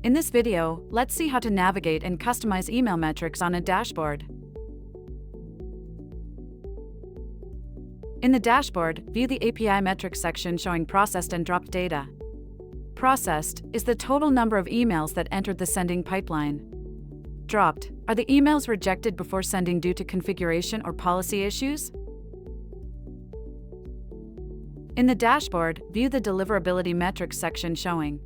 In this video, let's see how to navigate and customize email metrics on a dashboard. In the dashboard, view the API metrics section showing processed and dropped data. Processed is the total number of emails that entered the sending pipeline. Dropped are the emails rejected before sending due to configuration or policy issues. In the dashboard, view the deliverability metrics section showing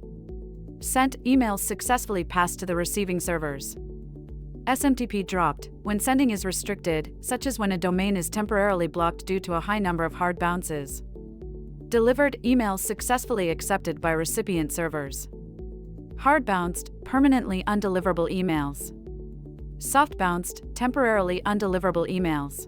sent emails successfully passed to the receiving servers. SMTP dropped when sending is restricted, such as when a domain is temporarily blocked due to a high number of hard bounces. Delivered emails successfully accepted by recipient servers. Hard bounced, permanently undeliverable emails. Soft bounced, temporarily undeliverable emails.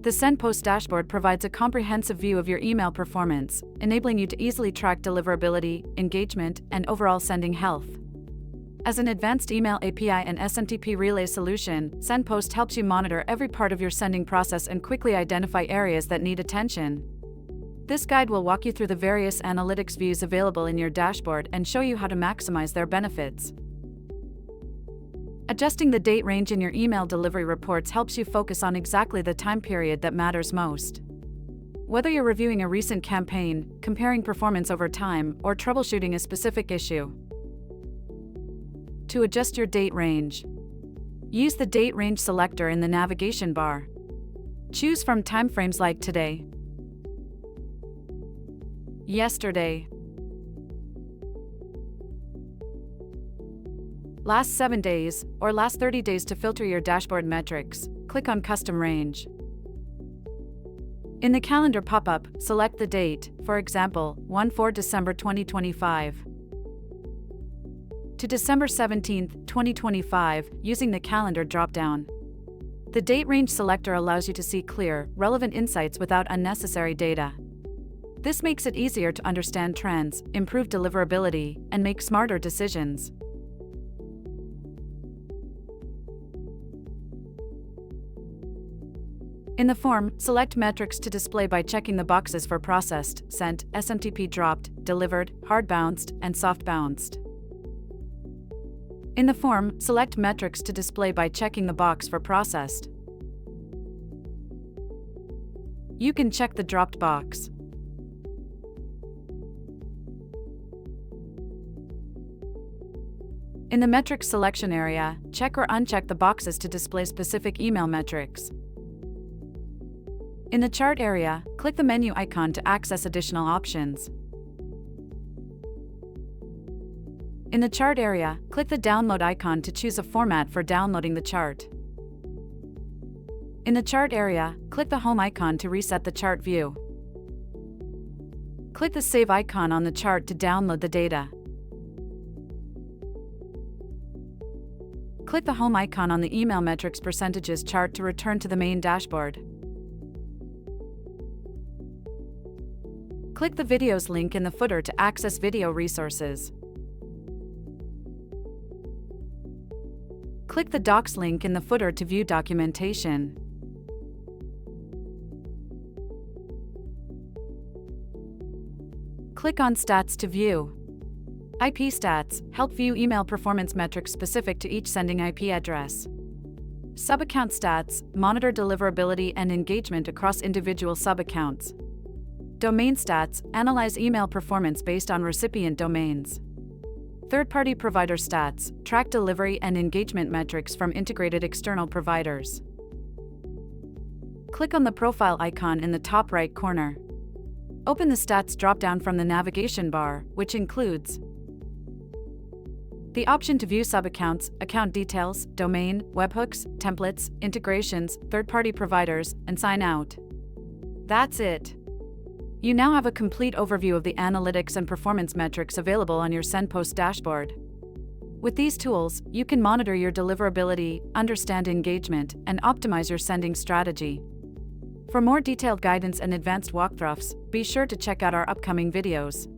The SendPost dashboard provides a comprehensive view of your email performance, enabling you to easily track deliverability, engagement, and overall sending health. As an advanced email API and SMTP relay solution, SendPost helps you monitor every part of your sending process and quickly identify areas that need attention. This guide will walk you through the various analytics views available in your dashboard and show you how to maximize their benefits. Adjusting the date range in your email delivery reports helps you focus on exactly the time period that matters most. Whether you're reviewing a recent campaign, comparing performance over time, or troubleshooting a specific issue. To adjust your date range, use the date range selector in the navigation bar. Choose from timeframes like today, yesterday, last 7 days, or last 30 days to filter your dashboard metrics. Click on Custom Range. In the calendar pop-up, select the date, for example, 1/4 December 2025. To December 17, 2025, using the calendar drop-down. The date range selector allows you to see clear, relevant insights without unnecessary data. This makes it easier to understand trends, improve deliverability, and make smarter decisions. In the form, select metrics to display by checking the boxes for processed, sent, SMTP dropped, delivered, hard bounced, and soft bounced. In the form, select metrics to display by checking the box for processed. You can check the dropped box. In the metrics selection area, check or uncheck the boxes to display specific email metrics. In the chart area, click the menu icon to access additional options. In the chart area, click the download icon to choose a format for downloading the chart. In the chart area, click the home icon to reset the chart view. Click the save icon on the chart to download the data. Click the home icon on the email metrics percentages chart to return to the main dashboard. Click the videos link in the footer to access video resources. Click the docs link in the footer to view documentation. Click on Stats to view. IP stats help view email performance metrics specific to each sending IP address. Subaccount stats monitor deliverability and engagement across individual subaccounts. Domain stats analyze email performance based on recipient domains. Third-party provider stats track delivery and engagement metrics from integrated external providers. Click on the profile icon in the top right corner. Open the stats drop-down from the navigation bar, which includes the option to view subaccounts, account details, domain, webhooks, templates, integrations, third-party providers, and sign out. That's it. You now have a complete overview of the analytics and performance metrics available on your SendPost dashboard. With these tools, you can monitor your deliverability, understand engagement, and optimize your sending strategy. For more detailed guidance and advanced walkthroughs, be sure to check out our upcoming videos.